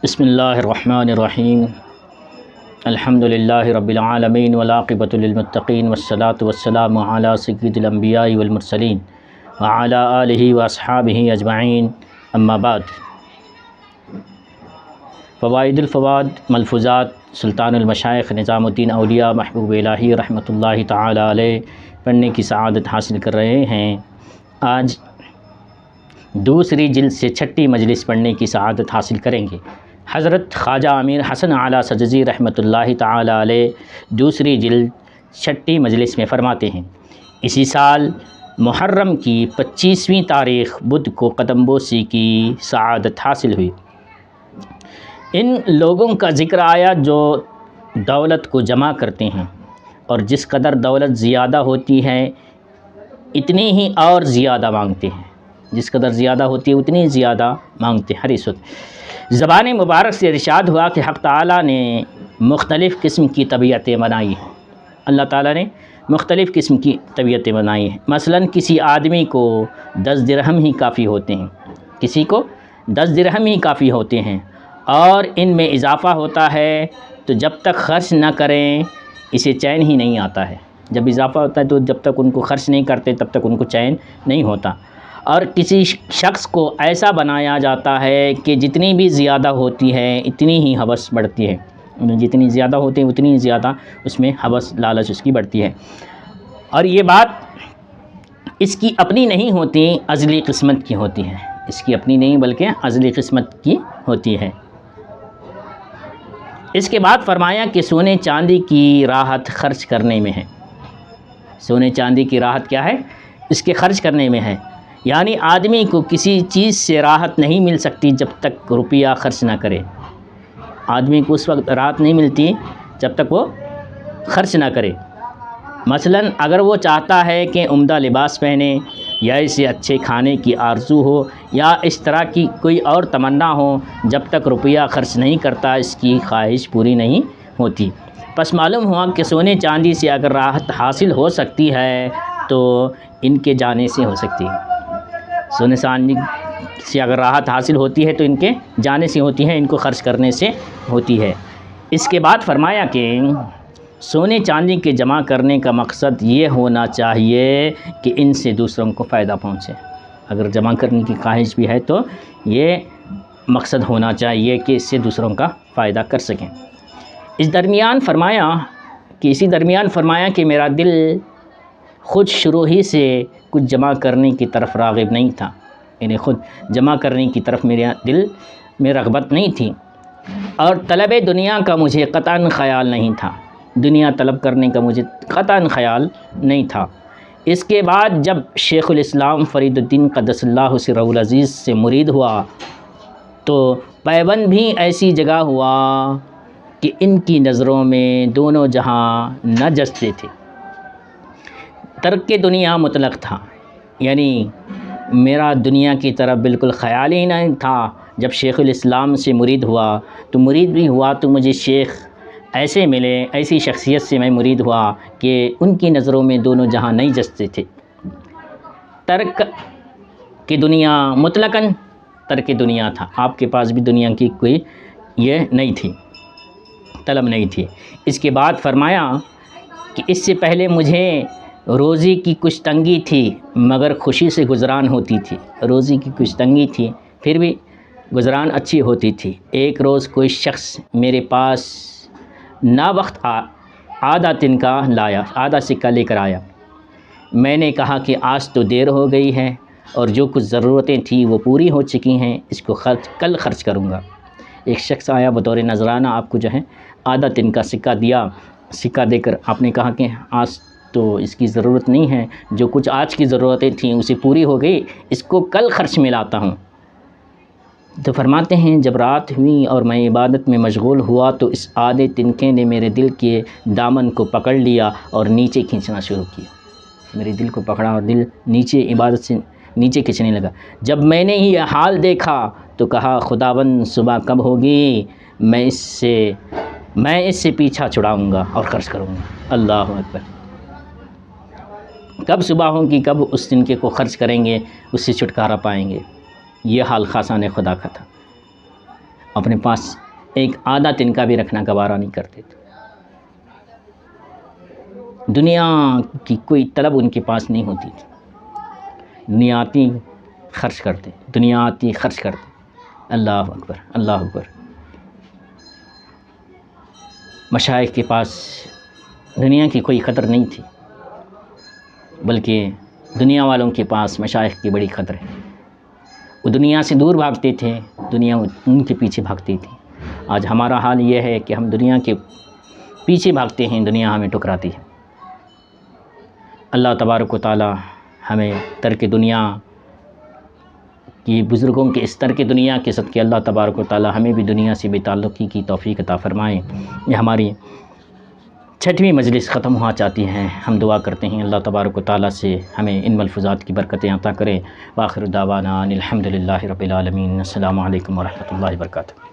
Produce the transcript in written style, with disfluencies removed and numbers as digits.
بسم اللہ الرحمن الرحیم الحمد للہ رب العالمین والعاقبۃ للمتقین والصلاة والسلام علی سید الانبیاء والمرسلین وعلی آلہ واصحابہ اجمعین اما بعد۔ فوائد الفواد ملفوظات سلطان المشائخ نظام الدین اولیاء محبوب الہی رحمۃ اللہ تعالی علیہ پڑھنے کی سعادت حاصل کر رہے ہیں۔ آج دوسری جلد سے چھٹی مجلس پڑھنے کی سعادت حاصل کریں گے۔ حضرت خواجہ امیر حسن اعلیٰ سجزی رحمۃ اللہ تعالی علیہ دوسری جلد چھٹی مجلس میں فرماتے ہیں، اسی سال محرم کی 25ویں تاریخ بدھ کو قدم بوسی کی سعادت حاصل ہوئی۔ ان لوگوں کا ذکر آیا جو دولت کو جمع کرتے ہیں اور جس قدر دولت زیادہ ہوتی ہے اتنی ہی اور زیادہ مانگتے ہیں، جس قدر زیادہ ہوتی ہے اتنی زیادہ مانگتے ہیں۔ حدیث زبان مبارک سے ارشاد ہوا کہ حق تعالیٰ نے مختلف قسم کی طبیعتیں بنائی ہیں۔ اللہ تعالیٰ نے مختلف قسم کی طبیعتیں بنائی ہیں۔ مثلاً کسی آدمی کو 10 درہم ہی کافی ہوتے ہیں، کسی کو 10 درہم ہی کافی ہوتے ہیں، اور ان میں اضافہ ہوتا ہے تو جب تک خرچ نہ کریں اسے چین ہی نہیں آتا ہے۔ جب اضافہ ہوتا ہے تو جب تک ان کو خرچ نہیں کرتے تب تک ان کو چین نہیں ہوتا۔ اور کسی شخص کو ایسا بنایا جاتا ہے کہ جتنی بھی زیادہ ہوتی ہے اتنی ہی ہوس بڑھتی ہے، جتنی زیادہ ہوتے ہیں اتنی زیادہ اس میں ہوس لالچ اس کی بڑھتی ہے۔ اور یہ بات اس کی اپنی نہیں ہوتی، ازلی قسمت کی ہوتی ہے۔ اس کی اپنی نہیں بلکہ ازلی قسمت کی ہوتی ہے۔ اس کے بعد فرمایا کہ سونے چاندی کی راحت خرچ کرنے میں ہے۔ سونے چاندی کی راحت کیا ہے؟ اس کے خرچ کرنے میں ہے۔ یعنی آدمی کو کسی چیز سے راحت نہیں مل سکتی جب تک روپیہ خرچ نہ کرے۔ آدمی کو اس وقت راحت نہیں ملتی جب تک وہ خرچ نہ کرے۔ مثلاً اگر وہ چاہتا ہے کہ عمدہ لباس پہنے یا اسے اچھے کھانے کی آرزو ہو یا اس طرح کی کوئی اور تمنا ہو، جب تک روپیہ خرچ نہیں کرتا اس کی خواہش پوری نہیں ہوتی۔ پس معلوم ہوا کہ سونے چاندی سے اگر راحت حاصل ہو سکتی ہے تو ان کے جانے سے ہو سکتی ہے۔ سونے چاندی سے اگر راحت حاصل ہوتی ہے تو ان کے جانے سے ہوتی ہے، ان کو خرچ کرنے سے ہوتی ہے۔ اس کے بعد فرمایا کہ سونے چاندی کے جمع کرنے کا مقصد یہ ہونا چاہیے کہ ان سے دوسروں کو فائدہ پہنچے۔ اگر جمع کرنے کی خواہش بھی ہے تو یہ مقصد ہونا چاہیے کہ اس سے دوسروں کا فائدہ کر سکیں۔ اسی درمیان فرمایا کہ میرا دل خود شروع ہی سے کچھ جمع کرنے کی طرف راغب نہیں تھا، یعنی خود جمع کرنے کی طرف میرے دل میں رغبت نہیں تھی، اور طلب دنیا کا مجھے قطعاً خیال نہیں تھا، دنیا طلب کرنے کا مجھے قطعاً خیال نہیں تھا۔ اس کے بعد جب شیخ الاسلام فرید الدین قدس اللہ سرہ العزیز سے مرید ہوا تو پیوند بھی ایسی جگہ ہوا کہ ان کی نظروں میں دونوں جہاں نہ جچتے تھے۔ ترک دنیا مطلق تھا، یعنی میرا دنیا کی طرف بالکل خیال ہی نہیں تھا۔ جب شیخ الاسلام سے مرید ہوا تو مرید بھی ہوا تو مجھے شیخ ایسے ملے، ایسی شخصیت سے میں مرید ہوا کہ ان کی نظروں میں دونوں جہاں نہیں جچتے تھے۔ ترک کی دنیا مطلقاً ترک دنیا تھا، آپ کے پاس بھی دنیا کی کوئی یہ نہیں تھی، طلب نہیں تھی۔ اس کے بعد فرمایا کہ اس سے پہلے مجھے روزی کی کچھ تنگی تھی مگر خوشی سے گزران ہوتی تھی۔ روزی کی کچھ تنگی تھی پھر بھی گزران اچھی ہوتی تھی۔ ایک روز کوئی شخص میرے پاس نا وقت آدھا سکہ لے کر آیا۔ میں نے کہا کہ آج تو دیر ہو گئی ہے اور جو کچھ ضرورتیں تھیں وہ پوری ہو چکی ہیں، اس کو کل خرچ کروں گا۔ ایک شخص آیا بطور نذرانہ آپ کو جو ہے آدھا تن کا سکہ دیا۔ سکہ دے کر آپ نے کہا کہ آج تو اس کی ضرورت نہیں ہے، جو کچھ آج کی ضرورتیں تھیں اسے پوری ہو گئی، اس کو کل خرچ میں لاتا ہوں۔ تو فرماتے ہیں جب رات ہوئی اور میں عبادت میں مشغول ہوا تو اس آدھے تنکے نے میرے دل کے دامن کو پکڑ لیا اور نیچے کھینچنا شروع کیا۔ میرے دل کو پکڑا اور دل نیچے عبادت سے نیچے کھینچنے لگا۔ جب میں نے یہ حال دیکھا تو کہا خداوند صبح کب ہوگی، میں اس سے پیچھا چھڑاؤں گا اور خرچ کروں گا۔ اللہ اکبر! کب صبح ہوگی، کب اس تنکے کو خرچ کریں گے، اس سے چھٹکارا پائیں گے۔ یہ حال خاصان خدا کا تھا۔ اپنے پاس ایک آدھا تنکا بھی رکھنا گوارا نہیں کرتے تھے۔ دنیا کی کوئی طلب ان کے پاس نہیں ہوتی تھی، دنیا آتی خرچ کرتے، دنیا آتی خرچ کرتے۔ اللہ اکبر، اللہ اکبر۔ مشائخ کے پاس دنیا کی کوئی قدر نہیں تھی، بلکہ دنیا والوں کے پاس مشائخ کی بڑی قدر ہے۔ وہ دنیا سے دور بھاگتے تھے، دنیا ان کے پیچھے بھاگتی تھی۔ آج ہمارا حال یہ ہے کہ ہم دنیا کے پیچھے بھاگتے ہیں، دنیا ہمیں ٹکراتی ہے۔ اللہ تبارک و تعالی ہمیں ترک دنیا کی، بزرگوں کے اس ترک دنیا کے صدقے اللہ تبارک و تعالی ہمیں بھی دنیا سے بے تعلقی کی توفیق عطا فرمائیں۔ یہ ہماری 6ویں مجلس ختم ہوا چاہتی ہیں، ہم دعا کرتے ہیں اللہ تبارک و تعالی سے ہمیں ان ملفوظات کی برکتیں عطا کریں۔ وآخر دعوانا الحمدللہ رب العالمین۔ السلام علیکم ورحمۃ اللہ وبرکاتہ۔